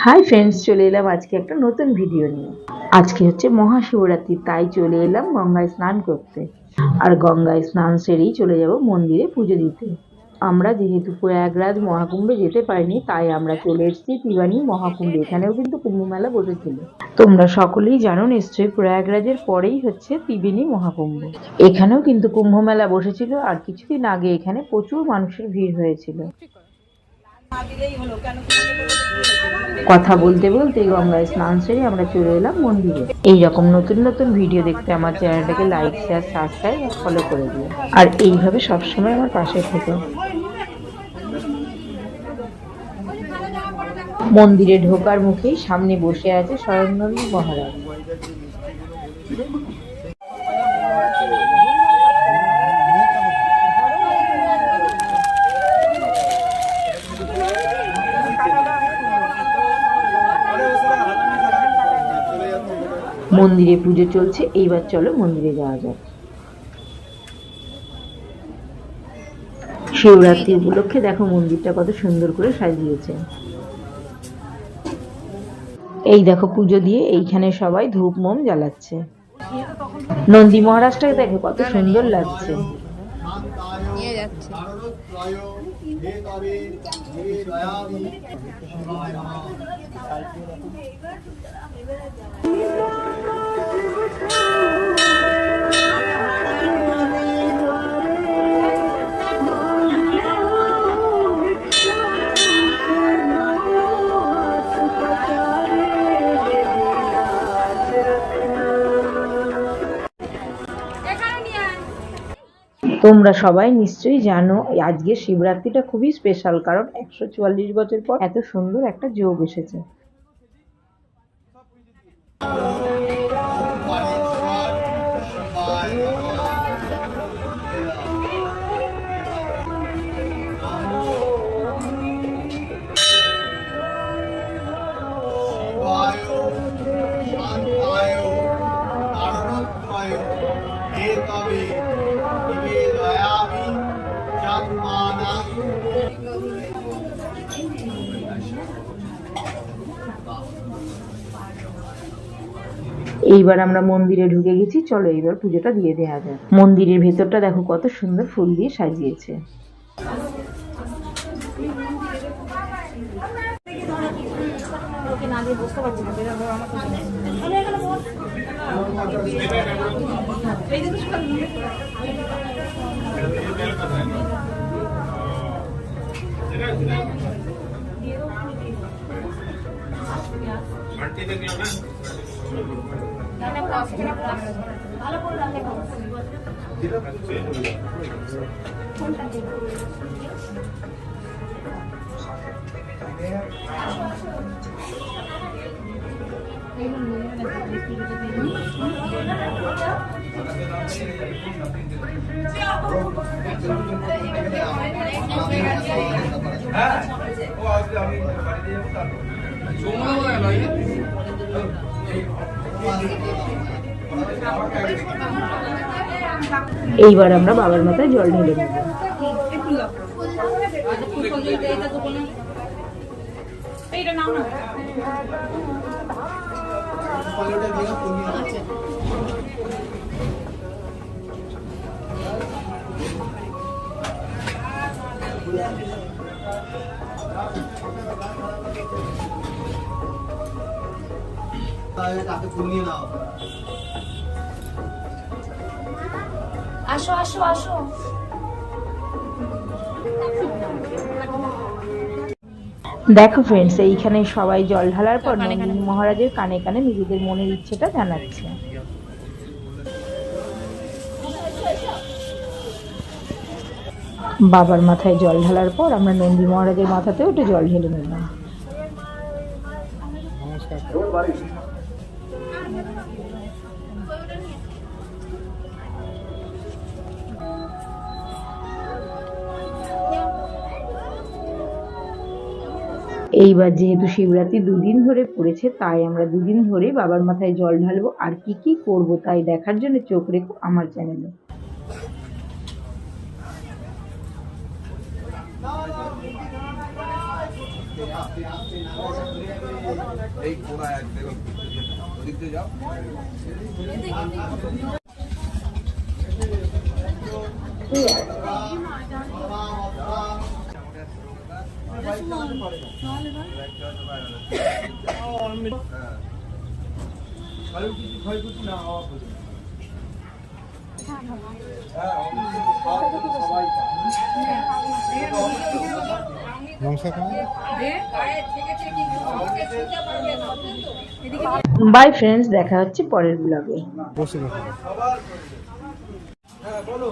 Hi friends, চলে এলাম আজকে একটা নতুন ভিডিও নিয়ে। আজকে হচ্ছে মহাশিবরাত্রি, তাই চলে এলাম গঙ্গায় স্নান করতে। আর গঙ্গায় স্নান সেরেই চলে যাব মন্দিরে পুজো দিতে। আমরা যেহেতু প্রয়াগরাজ মহাকুম্ভে যেতে পারিনি, তাই আমরা চলে এসেছি ত্রিবেণী মহাকুম্ভে। এখানেও কিন্তু কুম্ভ মেলা বসেছিল। তোমরা সকলেই জানো নিশ্চয়ই, প্রয়াগরাজের পরেই হচ্ছে ত্রিবেণী মহাকুম্ভ। এখানেও কিন্তু কুম্ভ মেলা বসেছিল, আর কিছুদিন আগে এখানে প্রচুর মানুষের ভিড় হয়েছিল। কথা বলতে বলতে গঙ্গায় স্নান সেরে আমরা চলে এলাম মন্দিরে। এইরকম নতুন নতুন ভিডিও দেখতে আমার চ্যানেলটাকে লাইক, শেয়ার, সাবস্ক্রাইব আর ফলো করে দিও। আর এইভাবে সবসময় আমার পাশে থেকো। মন্দিরে ঢোকার মুখেই সামনে বসে আছে স্বয়ংনন্দী মহারাজ। মন্দিরে পুজো চলছে, এইবার চলো মন্দিরে যাওয়া যাক। শিবরাত্রি উপলক্ষে দেখো মন্দিরটা কত সুন্দর করে সাজিয়েছে। এই দেখো পুজো দিয়ে এইখানে সবাই ধূপ মোম জ্বালাচ্ছে। নন্দী মহারাজটাকে দেখো কত সুন্দর লাগছে। তোমরা সবাই নিশ্চয়ই জানো আজকে শিবরাত্রিটা খুবই স্পেশাল, কারণ 144 বছর পর এত সুন্দর একটা যোগ এসেছে। এইবার আমরা মন্দিরে ঢুকে গেছি, চলো এইবার পুজোটা দিয়ে দেওয়া যায়। মন্দিরের ভেতরটা দেখো কত সুন্দর ফুল দিয়ে সাজিয়েছে। এইবার আমরা বাবার মাথায় জল ঢেলে দেব। আসো আসো আসো। দেখো ফ্রেন্ডস, এইখানে সবাই জল ঢালার পর নন্দিনী মহারাজের কানে কানে নিজেদের মনের ইচ্ছেটা জানাচ্ছে। বাবার মাথায় জল ঢালার পর আমরা নন্দী মহারাজের মাথাতেও একটু জল ঢেলে নিলাম। এইবার যেহেতু শিবরাত্রি দুদিন ধরে পড়েছে, তাই আমরা দুদিন ধরে বাবার মাথায় জল ঢালবো। আর কি কি করবো তাই দেখার জন্য চোখ রেখো আমার চ্যানেলে। এই কোনা এক দেখো ওদিক দিয়ে যাও বাই ফ্রেন্ডস, দেখা হচ্ছে পরের ব্লগে। হ্যাঁ বলো